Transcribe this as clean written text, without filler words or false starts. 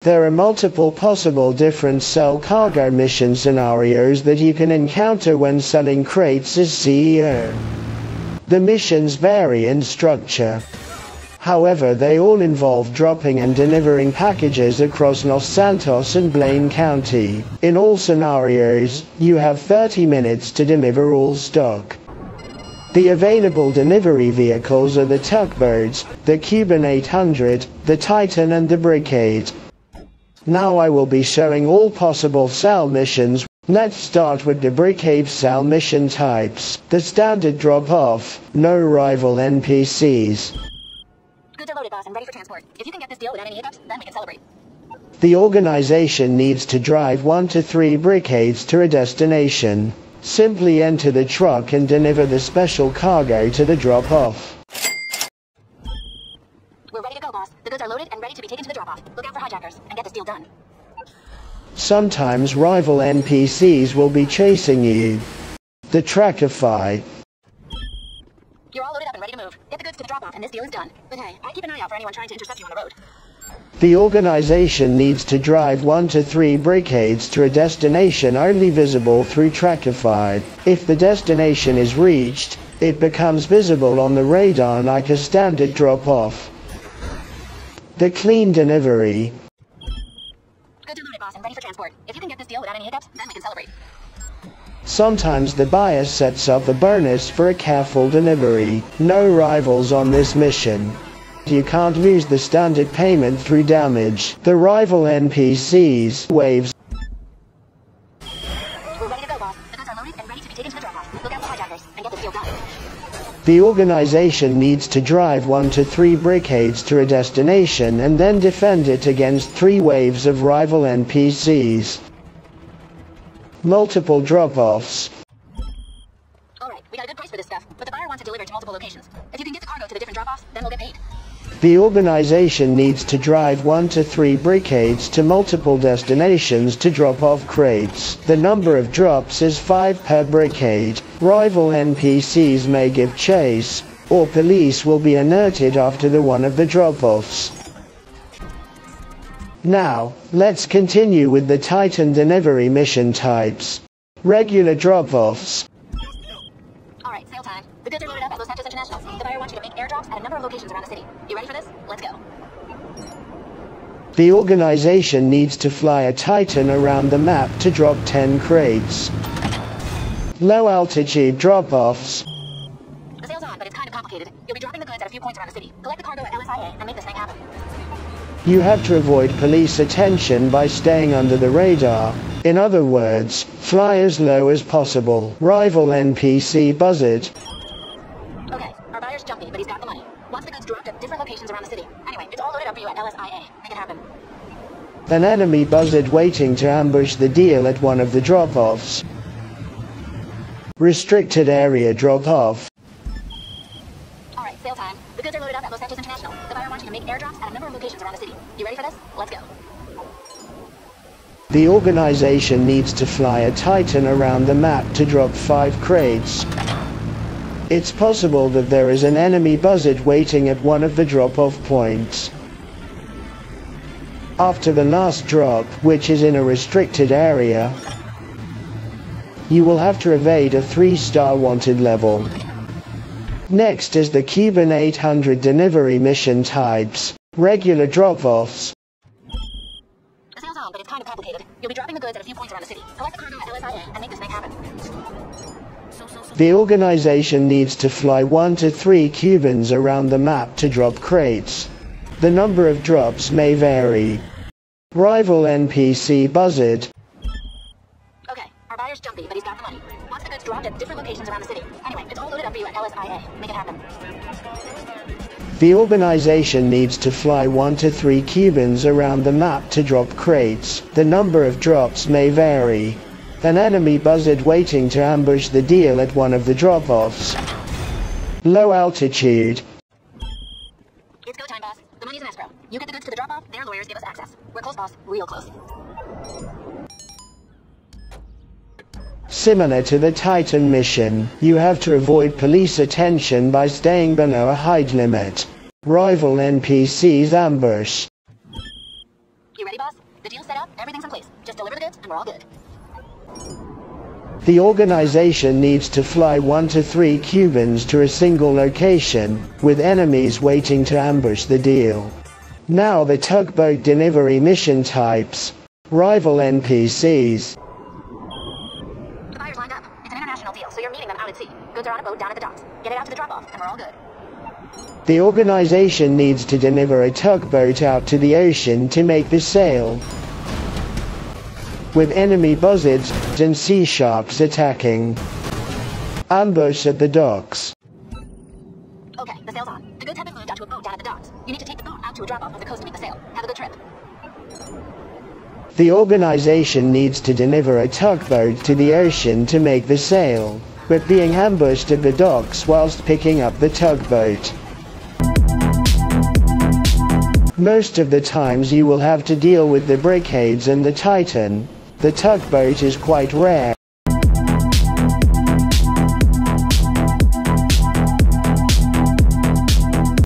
There are multiple possible different sell cargo mission scenarios that you can encounter when selling crates as CEO. The missions vary in structure. However, they all involve dropping and delivering packages across Los Santos and Blaine County. In all scenarios, you have 30 minutes to deliver all stock. The available delivery vehicles are the Tugboats, the Cuban 800, the Titan and the Brigade. Now I will be showing all possible SAL missions. Let's start with the Brigade SAL mission types. The standard drop-off, no rival NPCs. Goods are loaded, boss, and ready for transport. If you can get this deal without any hiccups, then we can celebrate. The organization needs to drive 1 to 3 brigades to a destination. Simply enter the truck and deliver the special cargo to the drop-off. We're ready to go, boss. The goods are loaded and ready to be taken to the drop-off. Look out for hijackers and get this deal done. Sometimes rival NPCs will be chasing you. The Trackify. You're all loaded up and ready to move. Get the goods to the drop-off and this deal is done. But hey, I keep an eye out for anyone trying to intercept you on the road. The organization needs to drive 1 to 3 brigades to a destination only visible through Trackify. If the destination is reached, it becomes visible on the radar like a standard drop-off. The Clean Delivery. Goods are loaded, boss, and ready for transport. If you can get this deal without any hiccups, then we can celebrate. Sometimes the buyer sets up a bonus for a careful delivery. No rivals on this mission. You can't lose the standard payment through damage. The rival NPCs, waves. We're ready to go, boss. The goods are loaded and ready to be taken to the drop-off. Look out for hijackers and get this deal done. The organization needs to drive 1 to 3 brigades to a destination and then defend it against 3 waves of rival NPCs. Multiple drop-offs. Alright, we got a good price for this stuff, but the buyer wants to deliver to multiple locations. If you can get the cargo to the different drop-offs, then we'll get paid. The organization needs to drive 1 to 3 brigades to multiple destinations to drop off crates. The number of drops is 5 per brigade. Rival NPCs may give chase, or police will be alerted after the one of the drop-offs. Now, let's continue with the Titan delivery mission types. Regular drop-offs. Alright, sale time. The goods are loaded up at Los Santos International. The buyer wants you to make airdrops at a number of locations around the city. You ready for this? Let's go. The organization needs to fly a Titan around the map to drop 10 crates. Low altitude drop-offs. The sale's on, but it's kind of complicated. You'll be dropping the goods at a few points around the city. Collect the cargo at LSIA and make this thing happen. You have to avoid police attention by staying under the radar. In other words, fly as low as possible. Rival NPC Buzzard. Okay, our buyer's jumpy, but he's got the money. Wants the goods dropped at different locations around the city. Anyway, it's all loaded up for you at LSIA. Make it happen. An enemy Buzzard waiting to ambush the deal at one of the drop-offs. Restricted area drop-off. Alright, sale time. The goods are loaded up at Los Santos International. The buyer wants you to make airdrops at a number of locations around the city. You ready for this? Let's go. The organization needs to fly a Titan around the map to drop 5 crates. It's possible that there is an enemy Buzzard waiting at one of the drop-off points. After the last drop, which is in a restricted area, you will have to evade a 3-star wanted level. Next is the Cuban 800 delivery mission types. Regular drop-offs. The sale's on, but it's kind of complicated. You'll be dropping the goods at a few points around the city. Collect the cargo at LSIA and make this thing happen. The organization needs to fly 1 to 3 Cubans around the map to drop crates. The number of drops may vary. Rival NPC Buzzard. Okay, our buyer's jumpy, but he's got the money. Wants the goods dropped at different locations around the city. Anyway, it's all loaded up for you at LSIA. Make it happen. The organization needs to fly 1 to 3 Cubans around the map to drop crates. The number of drops may vary. An enemy Buzzard waiting to ambush the deal at one of the drop-offs. Low altitude. It's go time, boss. The money's in escrow. You get the goods to the drop-off, their lawyers give us access. We're close, boss. Real close. Similar to the Titan mission, you have to avoid police attention by staying below a height limit. Rival NPCs ambush. You ready, boss? The deal's set up, everything's in place. Just deliver the goods, and we're all good. The organization needs to fly 1 to 3 Cubans to a single location, with enemies waiting to ambush the deal. Now the tugboat delivery mission types. Rival NPCs. The buyer's lined up. It's an international deal, so you're meeting them out at sea. Goods are on a boat down at the docks. Get it out to the drop-off, and we're all good. The organization needs to deliver a tugboat out to the ocean to make the sale, with enemy buzzards and sea sharks attacking. Ambush at the docks. Okay, the sale's on. The goods have been moved onto a boat down at the docks. You need to take the boat out to a drop-off on the coast to make the sale. Have a good trip. The organization needs to deliver a tugboat to the ocean to make the sale, but being ambushed at the docks whilst picking up the tugboat. Most of the times you will have to deal with the Brickheads and the Titan. The tugboat is quite rare.